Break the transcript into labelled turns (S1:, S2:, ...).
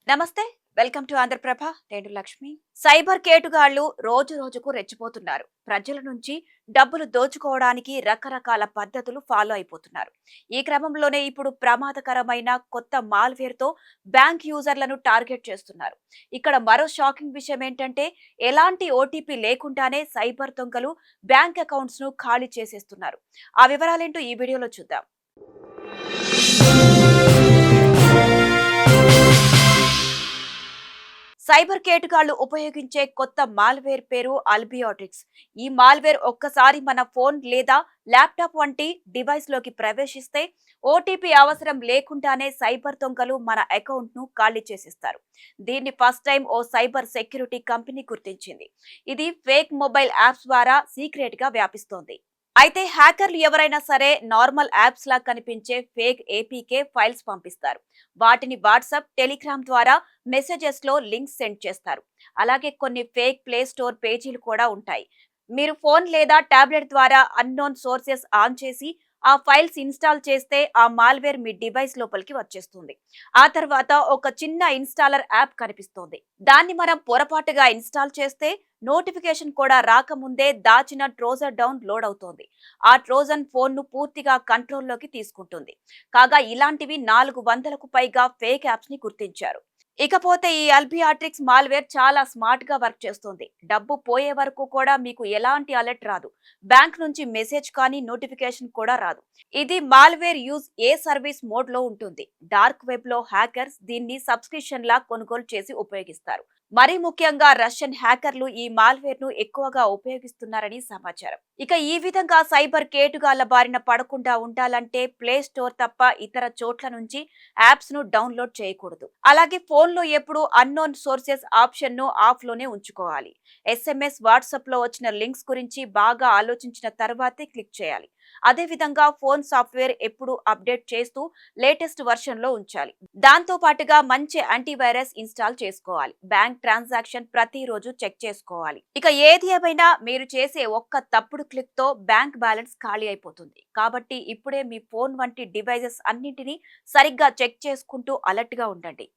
S1: నమస్తే. Welcome to Andhra Prabha. నేను Lakshmi. Cyber కేటుగాళ్లు రోజు రోజుకు రెచ్చిపోతున్నారు. ప్రజల నుంచి డబ్బులు దోచుకోవడానికి రకరకాల పద్ధతులు ఫాలో అయిపోతున్నారు. ఈ క్రమంలోనే ఇప్పుడు ప్రమాదకరమైన కొత్త మాల్వేర్ తో బ్యాంక్ యూజర్లను టార్గెట్ చేస్తున్నారు. ఇక్కడ మరో షాకింగ్ విషయం ఏంటంటే ఎలాంటి ఓటీపీ లేకుండానే సైబర్ దొంగలు బ్యాంక్ అకౌంట్స్ ను ఖాళీ చేసేస్తున్నారు. ఆ వివరాలేంటో ఈ వీడియోలో చూద్దాం. సైబర్ కేటుగాళ్లు ఉపయోగించే కొత్త మాల్వేర్ పేరు అల్బియోట్రిక్స్. ఈ మాల్వేర్ ఒక్కసారి మన ఫోన్ లేదా ల్యాప్టాప్ వంటి డివైస్ లోకి ప్రవేశిస్తే ఓటీపీ అవసరం లేకుండానే సైబర్ దొంగలు మన అకౌంట్ ను ఖాళీ చేసేస్తారు. దీన్ని ఫస్ట్ టైం ఓ సైబర్ సెక్యూరిటీ కంపెనీ గుర్తించింది. ఇది ఫేక్ మొబైల్ యాప్స్ ద్వారా సీక్రెట్ గా వ్యాపిస్తోంది. అయితే హ్యాకర్లు ఎవరైనా సరే నార్మల్ యాప్స్ లా కనిపించే ఫేక్ ఏపీకే ఫైల్స్ పంపిస్తారు. వాటిని వాట్సాప్, టెలిగ్రామ్ ద్వారా మెసేజెస్ లో లింక్స్ సెండ్ చేస్తారు. అలాగే కొన్ని ఫేక్ ప్లే స్టోర్ పేజీలు కూడా ఉంటాయి. మీరు ఫోన్ లేదా టాబ్లెట్ ద్వారా అన్నోన్ సోర్సెస్ ఆన్ చేసి ఆ ఫైల్స్ ఇన్స్టాల్ చేస్తే ఆ మాల్వేర్ మీ డివైస్ లోపలికి వచ్చేస్తుంది. ఆ తర్వాత ఒక చిన్న ఇన్స్టాలర్ యాప్ కనిపిస్తుంది. దాన్ని మనం పొరపాటుగా ఇన్స్టాల్ చేస్తే నోటిఫికేషన్ కూడా రాకముందే దాచిన ట్రోజర్ డౌన్ లోడ్ అవుతోంది. ఆ ట్రోజన్ ఫోన్ ను పూర్తిగా కంట్రోల్లోకి తీసుకుంటుంది. కాగా ఇలాంటివి 400కు పైగా ఫేక్ యాప్స్ ని గుర్తించారు. ఇకపోతే ఈ అల్బియాట్రిక్స్ మాల్వేర్ చాలా స్మార్ట్ గా వర్క్ చేస్తుంది. డబ్బు పోయే వరకు కూడా మీకు ఎలాంటి అలర్ట్ రాదు. బ్యాంక్ నుంచి మెసేజ్ కానీ నోటిఫికేషన్ కూడా రాదు. ఇది malware use a service mode లో ఉంటుంది. డార్క్ వెబ్ లో హ్యాకర్స్ దీన్ని సబ్స్క్రిప్షన్ లా కొనుగోలు చేసి ఉపయోగిస్తారు. మరీ ముఖ్యంగా రష్యన్ హ్యాకర్లు ఈ మాల్వేర్ ను ఎక్కువగా ఉపయోగిస్తున్నారని సమాచారం. ఇక ఈ విధంగా సైబర్ కేటుగాళ్ల బారిన పడకుండా ఉండాలంటే ప్లే స్టోర్ తప్ప ఇతర చోట్ల నుంచి యాప్స్ ను డౌన్లోడ్ చేయకూడదు. అలాగే ఫోన్ లో ఎప్పుడు అన్నోన్ సోర్సెస్ ఆప్షన్ ను ఆఫ్ లోనే ఉంచుకోవాలి. ఎస్ఎంఎస్, వాట్సాప్ లో వచ్చిన లింక్స్ గురించి బాగా ఆలోచించిన తర్వాతే క్లిక్ చేయాలి. అదే విధంగా ఫోన్ సాఫ్ట్వేర్ ఎప్పుడు అప్డేట్ చేస్తూ లేటెస్ట్ వర్షన్ లో ఉంచాలి. దాంతో పాటుగా మంచి యాంటీవైరస్ ఇన్స్టాల్ చేసుకోవాలి. బ్యాంక్ ట్రాన్సాక్షన్ ప్రతిరోజు చెక్ చేసుకోవాలి. ఇక ఏది ఏమైనా మీరు చేసే ఒక్క తప్పుడు క్లిక్ తో బ్యాంక్ బ్యాలెన్స్ ఖాళీ అయిపోతుంది. కాబట్టి ఇప్పుడే మీ ఫోన్ వంటి డివైజెస్ అన్నింటినీ సరిగ్గా చెక్ చేసుకుంటూ అలర్ట్ గా ఉండండి.